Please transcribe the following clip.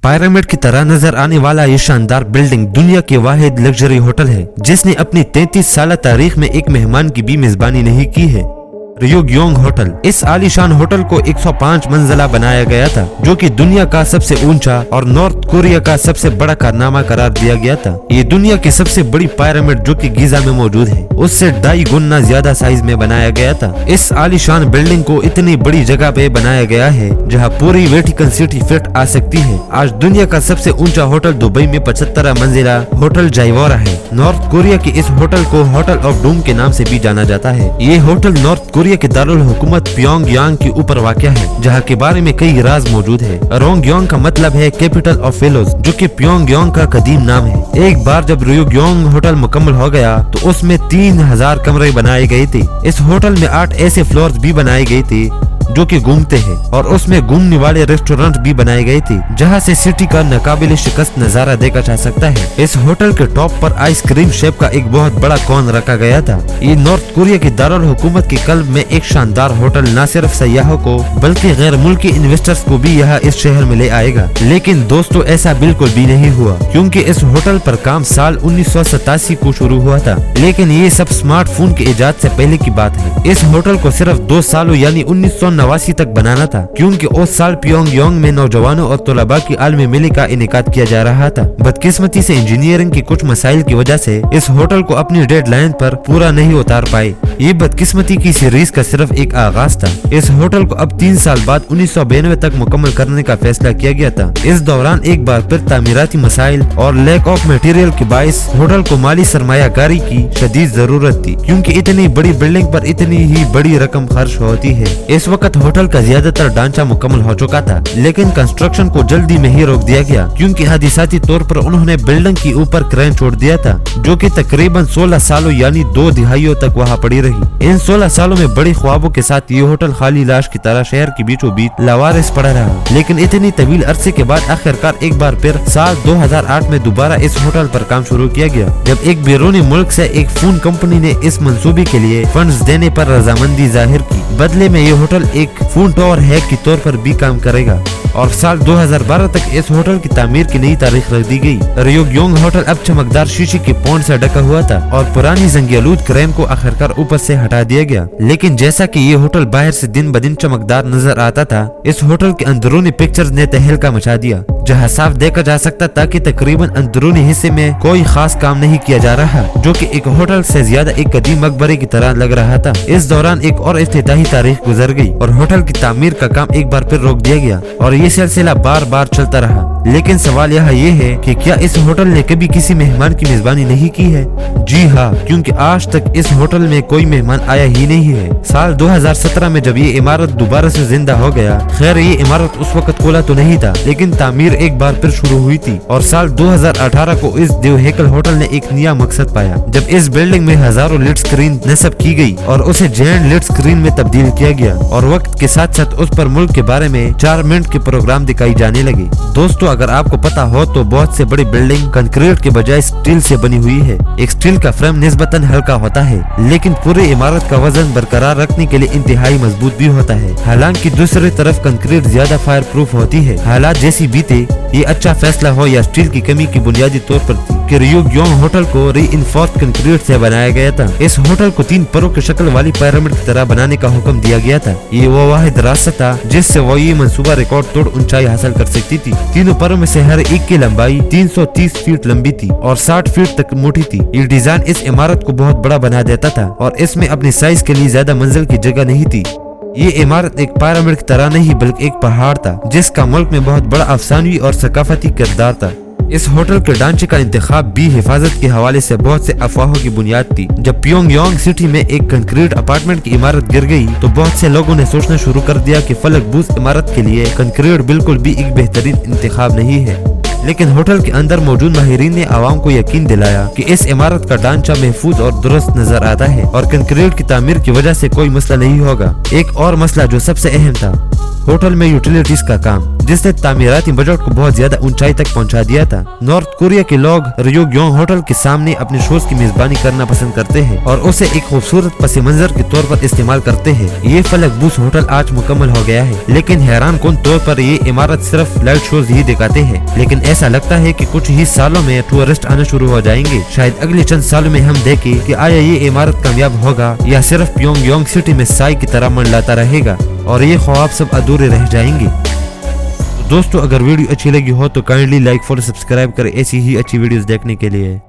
Pyramid की तरह नजर आने वाला ये शानदार बिल्डिंग दुनिया के वाहिद लग्जरी होटल है जिसने अपनी 33 साल तारीख में एक मेहमान की भी मेजबानी नहीं की है। रियोग्योंग होटल। इस आलीशान होटल को 105 मंजिला बनाया गया था जो कि दुनिया का सबसे ऊंचा और नॉर्थ कोरिया का सबसे बड़ा कारनामा करार दिया गया था। ये दुनिया की सबसे बड़ी पिरामिड जो कि गीजा में मौजूद है उससे 2.5 गुना ज्यादा साइज में बनाया गया था। इस आलीशान बिल्डिंग को इतनी बड़ी जगह पे बनाया गया है जहाँ पूरी वेटिकन सिटी फिट आ सकती है। आज दुनिया का सबसे ऊंचा होटल दुबई में 75 मंजिला होटल जाइवोरा है। नॉर्थ कोरिया के इस होटल को होटल ऑफ डूम के नाम से भी जाना जाता है। ये होटल नॉर्थ कोरिया के दारुल हुकूमत प्योंगयांग के ऊपर वाक़या है जहाँ के बारे में कई राज मौजूद है। रोंगयांग का मतलब है कैपिटल ऑफ फेलोज जो कि प्योंगयांग का कदीम नाम है। एक बार जब रियोग्योंग होटल मुकम्मल हो गया तो उसमें 3000 कमरे बनाए गए थे। इस होटल में 8 ऐसे फ्लोर्स भी बनाए गए थे जो कि घूमते हैं और उसमें घूमने वाले रेस्टोरेंट भी बनाए गए थे जहां से सिटी का नाकाबिले शिकस्त नजारा देखा जा सकता है। इस होटल के टॉप पर आइसक्रीम शेप का एक बहुत बड़ा कॉन रखा गया था। ये नॉर्थ कोरिया की दारुल हुकूमत के कल्ब में एक शानदार होटल न सिर्फ सयाहों को बल्कि गैर मुल्की इन्वेस्टर्स को भी यहाँ इस शहर में ले आएगा। लेकिन दोस्तों ऐसा बिल्कुल भी नहीं हुआ क्योंकि इस होटल पर काम साल 1987 को शुरू हुआ था। लेकिन ये सब स्मार्टफोन के इजाद से पहले की बात है। इस होटल को सिर्फ 2 सालों यानी 1989 तक बनाना था क्योंकि उस साल प्योंगयांग में नौजवानों और तलबा की आलमी मेले का इनेकाद किया जा रहा था। बदकिस्मती से इंजीनियरिंग की कुछ मसाइल की वजह से इस होटल को अपनी डेडलाइन पर पूरा नहीं उतार पाए। ये बदकिस्मती की सीरीज का सिर्फ एक आगाज था। इस होटल को अब 3 साल बाद 1992 तक मुकम्मल करने का फैसला किया गया था। इस दौरान एक बार फिर तामीराती मसाइल और लैक ऑफ मटेरियल के बाइस होटल को माली सरमायाकारी की शदीद जरूरत थी क्योंकि इतनी बड़ी बिल्डिंग पर इतनी ही बड़ी रकम खर्च होती है। इस वक्त होटल का ज्यादातर ढांचा मुकम्मल हो चुका था लेकिन कंस्ट्रक्शन को जल्दी में ही रोक दिया गया क्योंकि हादिसाती तौर पर उन्होंने बिल्डिंग की ऊपर क्रेन छोड़ दिया था जो कि तकरीबन 16 सालों यानी 2 दिहाइयों तक वहाँ पड़ी रही। इन 16 सालों में बड़ी ख्वाबों के साथ ये होटल खाली लाश की तरह शहर के बीचों बीच लावारिस पड़ा रहा। लेकिन इतनी तवील अरसे के बाद आखिरकार एक बार फिर साल 2008 में दोबारा इस होटल पर काम शुरू किया गया जब एक बैरूनी मुल्क से एक फोन कंपनी ने इस मंसूबे के लिए फंड्स देने पर रजामंदी जाहिर की। बदले में ये होटल एक फोन टावर हैक के तौर पर भी काम करेगा और साल 2012 तक इस होटल की तामीर की नई तारीख रख दी गई। रियोग्योंग होटल अब चमकदार शीशे के पॉन्ड से ढका हुआ था और पुरानी जंगीआलूद क्रेन को आखिरकार ऊपर से हटा दिया गया। लेकिन जैसा कि ये होटल बाहर से दिन ब दिन चमकदार नजर आता था इस होटल के अंदरूनी पिक्चर्स ने तहलका मचा दिया जहाँ साफ देखा जा सकता था कि तकरीबन अंदरूनी हिस्से में कोई खास काम नहीं किया जा रहा जो कि एक होटल से ज्यादा एक कदीम मकबरे की तरह लग रहा था। इस दौरान एक और इफ्तिताही तारीख गुजर गई और होटल की तामीर का काम एक बार फिर रोक दिया गया और ये सिलसिला बार बार चलता रहा। लेकिन सवाल यहाँ ये है कि क्या इस होटल ने कभी किसी मेहमान की मेजबानी नहीं की है? जी हाँ, क्योंकि आज तक इस होटल में कोई मेहमान आया ही नहीं है। साल 2017 में जब ये इमारत दोबारा से जिंदा हो गया, खैर ये इमारत उस वक्त खोला तो नहीं था लेकिन तामीर एक बार फिर शुरू हुई थी और साल 2018 को इस देवहेकल होटल ने एक नया मकसद पाया जब इस बिल्डिंग में हजारों लिड स्क्रीन नस्ब की गई और उसे जेंट लिड स्क्रीन में तब्दील किया गया और वक्त के साथ साथ उस पर मुल्क के बारे में 4 मिनट के प्रोग्राम दिखाई जाने लगे। दोस्तों अगर आपको पता हो तो बहुत से बड़ी बिल्डिंग कंक्रीट के बजाय स्टील से बनी हुई है। एक स्टील का फ्रेम निस्बतन हल्का होता है लेकिन पूरी इमारत का वजन बरकरार रखने के लिए इंतहाई मजबूत भी होता है। हालांकि दूसरी तरफ कंक्रीट ज्यादा फायर प्रूफ होती है। हालात जैसी बीते ये अच्छा फैसला हो या स्टील की कमी की बुनियादी तौर पर थी कि रियोग्योंग होटल को रीइंफोर्स्ड कंक्रीट से बनाया गया था। इस होटल को 3 परों की शक्ल वाली पिरामिड की तरह बनाने का हुक्म दिया गया था। ये वो वाहिद रास्ता था जिससे वो ये मंसूबा रिकॉर्ड तोड़ ऊंचाई हासिल कर सकती थी। तीनों परों में से हर एक की लंबाई 330 फीट लंबी थी और 60 फीट तक मोटी थी। ये डिजाइन इस इमारत को बहुत बड़ा बना देता था और इसमें अपनी साइज के लिए ज्यादा मंजिल की जगह नहीं थी। ये इमारत एक पिरामिड की तरह नहीं बल्कि एक पहाड़ था जिसका मुल्क में बहुत बड़ा अफसानवी और सकाफती किरदार था। इस होटल के ढांचे का इंतखाब भी हिफाजत के हवाले से बहुत से अफवाहों की बुनियाद थी। जब प्योंगयांग सिटी में एक कंक्रीट अपार्टमेंट की इमारत गिर गई तो बहुत से लोगों ने सोचना शुरू कर दिया कि फलकबूस इमारत के लिए कंक्रीट बिल्कुल भी एक बेहतरीन इंतखाब नहीं है। लेकिन होटल के अंदर मौजूद माहिरीन ने आवाम को यकीन दिलाया कि इस इमारत का ढांचा महफूज और दुरुस्त नजर आता है और कंक्रीट की तामीर की वजह से कोई मसला नहीं होगा। एक और मसला जो सबसे अहम था, होटल में यूटिलिटीज का काम, जिसने तामीराती बजट को बहुत ज्यादा ऊंचाई तक पहुंचा दिया था। नॉर्थ कोरिया के लोग रयोगयोंग होटल के सामने अपने शोज की मेजबानी करना पसंद करते हैं और उसे एक खूबसूरत पस मंजर के तौर पर इस्तेमाल करते हैं। ये फलक बुश होटल आज मुकम्मल हो गया है, लेकिन हैरान कौन तौर पर ये इमारत सिर्फ लाइट शोज ही दिखाते हैं। लेकिन ऐसा लगता है कि कुछ ही सालों में टूरिस्ट आना शुरू हो जाएंगे। शायद अगले चंद सालों में हम देखें कि आया ये इमारत कामयाब होगा या सिर्फ प्योंगयांग सिटी में साई की तरह मंडलाता रहेगा और ये ख्वाब सब अधूरे रह जाएंगे। दोस्तों, अगर वीडियो अच्छी लगी हो तो काइंडली लाइक फॉलो सब्सक्राइब करें ऐसी ही अच्छी वीडियोस देखने के लिए।